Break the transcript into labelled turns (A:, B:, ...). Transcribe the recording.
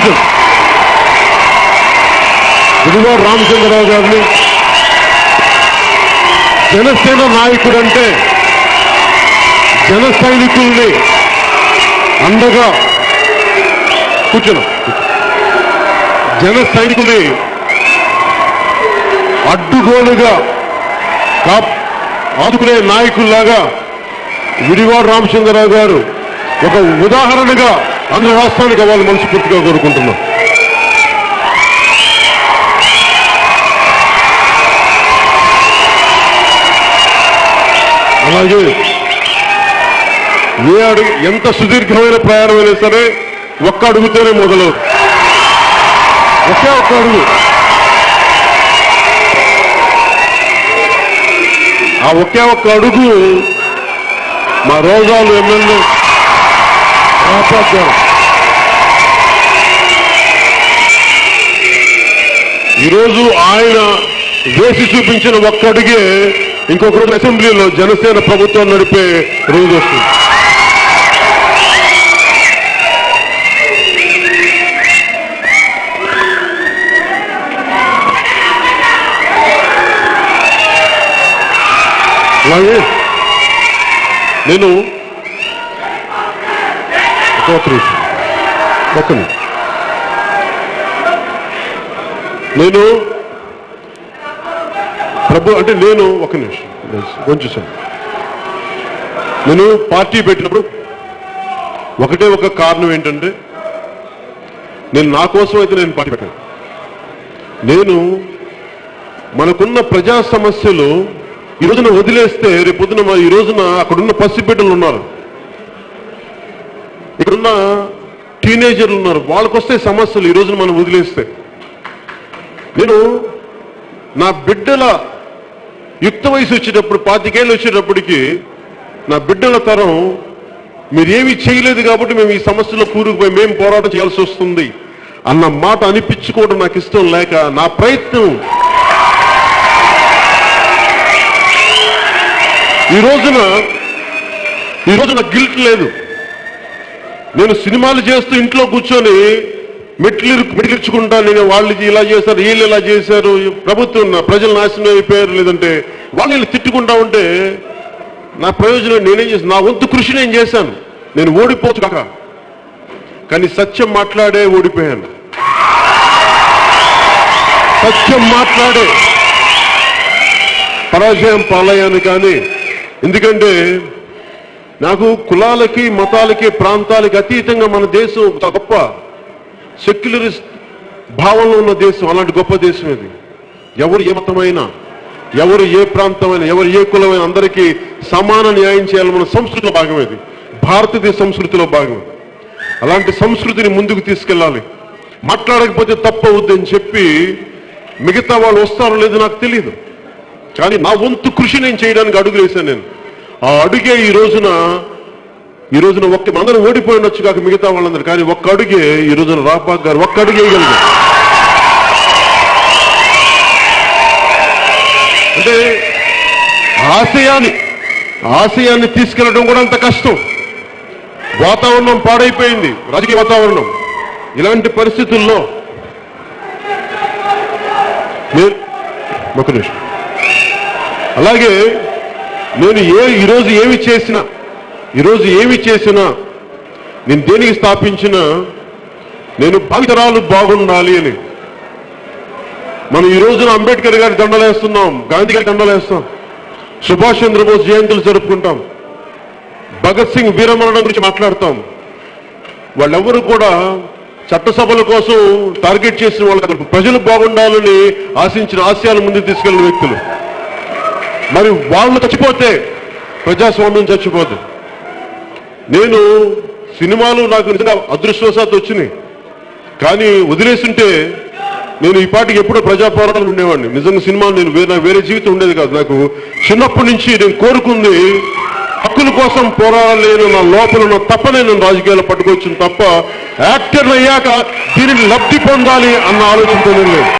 A: కూర్చోండి. గుడివాడ రామచంద్రరావు గారిని జనసేన నాయకుడు అంటే జన సైనికుల్ని అండగా కూర్చున్నాం. జన సైనికుల్ని అడ్డుగోలుగా ఆదుకునే నాయకుల్లాగా గుడివాడ రామచంద్రరావు గారు ఒక ఉదాహరణగా ఆంధ్ర రాష్ట్రానికి అవ్వాలని మనస్ఫూర్తిగా కోరుకుంటున్నాం. అలాగే ఏ అడుగు ఎంత సుదీర్ఘమైన ప్రయాణమైనా సరే ఒక్క అడుగుతోనే మొదలవుతుంది. ఒకే ఒక్క అడుగు. ఆ ఒకే ఒక్క అడుగు మా రోజాలు ఎమ్మెల్యే రాపాద్ గారు ఈరోజు ఆయన వేసి చూపించిన ఒక్క అడుగే ఇంకొక రోజు అసెంబ్లీలో జనసేన ప్రభుత్వం నడిపే రోజు వస్తుంది. అలాగే నేను నేను ప్రభు అంటే నేను ఒక నిమిషం కొంచెం నేను పార్టీ పెట్టినప్పుడు ఒకటే ఒక కారణం ఏంటంటే నేను నా కోసం అయితే నేను పార్టీ పెట్టాను. నేను మనకున్న ప్రజా సమస్యలు ఈ రోజున వదిలేస్తే రేపొద్దున ఈ రోజున అక్కడున్న పసిబిడ్డలు ఉన్నారు, ఇక్కడున్న టీనేజర్లు ఉన్నారు, వాళ్ళకు వస్తే సమస్యలు ఈ రోజున మనం వదిలేస్తే. నేను నా బిడ్డల యుక్త వయసు వచ్చేటప్పుడు 25 ఏళ్ళు వచ్చేటప్పటికి నా బిడ్డల తరం మీరేమీ చేయలేదు కాబట్టి మేము ఈ సమస్యలో కూరుకుపోయి మేము పోరాటం చేయాల్సి వస్తుంది అన్న మాట అనిపించుకోవడం నాకు ఇష్టం లేక నా ప్రయత్నం ఈ రోజున గిల్ట్ లేదు. నేను సినిమాలు చేస్తూ ఇంట్లో కూర్చొని మెట్లిర్చుకుంటా నేను వాళ్ళు ఇలా చేశారు వీళ్ళు ఇలా చేశారు ప్రభుత్వం ప్రజలు నాశనం అయిపోయారు లేదంటే వాళ్ళు తిట్టుకుంటా ఉంటే నా ప్రయోజనం నేనేం చేశాను, నా వంతు కృషి నేను చేశాను. నేను ఓడిపోవచ్చు కాక కానీ సత్యం మాట్లాడే ఓడిపోయాను. సత్యం మాట్లాడే పరాజయం పాలయ్యాను. కానీ ఎందుకంటే నాకు కులాలకి మతాలకి ప్రాంతాలకి అతీతంగా మన దేశం గొప్ప సెక్యులరిస్ట్ భావంలో ఉన్న దేశం, అలాంటి గొప్ప దేశం ఇది. ఎవరు ఏ మతమైనా ఎవరు ఏ ప్రాంతమైనా ఎవరు ఏ కులమైనా అందరికీ సమాన న్యాయం చేయాలి. మన సంస్కృతిలో భాగం ఇది, భారతదేశ సంస్కృతిలో భాగం. అలాంటి సంస్కృతిని ముందుకు తీసుకెళ్ళాలి. మాట్లాడకపోతే తప్పవుద్దని చెప్పి మిగతా వాళ్ళు వస్తారో లేదో నాకు తెలియదు, కానీ నా వంతు కృషి నేను చేయడానికి అడుగు వేశాను. నేను ఆ అడుగే ఈ రోజున అందరూ ఓడిపోయి ఉండొచ్చు కాక మిగతా వాళ్ళందరూ, కానీ ఒక్క అడుగే ఈ రోజున రాపాద్ గారు ఒక్క అడుగు వేయగలిగారు. అంటే ఆశయాన్ని తీసుకెళ్ళడం కూడా అంత కష్టం. వాతావరణం పాడైపోయింది, రాజకీయ వాతావరణం. ఇలాంటి పరిస్థితుల్లో ఒక నిమిషం అలాగే నేను ఈరోజు ఏమి చేసినా నేను దేనికి స్థాపించినా నేను భావితరాలు బాగుండాలి అని. మనం ఈ రోజున అంబేద్కర్ గారి దండలేస్తున్నాం, గాంధీ గారి దండలేస్తాం, సుభాష్ చంద్రబోస్ జయంతులు జరుపుకుంటాం, భగత్ సింగ్ వీరమరణం గురించి మాట్లాడతాం. వాళ్ళెవరూ కూడా చట్టసభల కోసం టార్గెట్ చేసిన వాళ్ళు ప్రజలు బాగుండాలని ఆశించిన ఆశయాల ముందుకు తీసుకెళ్లిన వ్యక్తులు. మరి వాళ్ళు చచ్చిపోతే ప్రజాస్వామ్యం చచ్చిపోదు. నేను సినిమాలు నాకు నిజంగా అదృష్టవశాత్తు వచ్చినాయి, కానీ వదిలేస్తుంటే నేను ఈ పాటికి ఎప్పుడో ప్రజా పోరాటాలు ఉండేవాడిని. నిజంగా సినిమాలు నేను వేరే జీవితం ఉండేది కాదు. నాకు చిన్నప్పటి నుంచి నేను కోరుకుంది హక్కుల కోసం పోరాడలేను, నా లోపల ఉన్న తప్పనే నేను రాజకీయాలు పట్టుకొచ్చిన తప్ప యాక్టర్లు అయ్యాక దీనిని లబ్ధి పొందాలి అన్న ఆలోచనతో లేదు.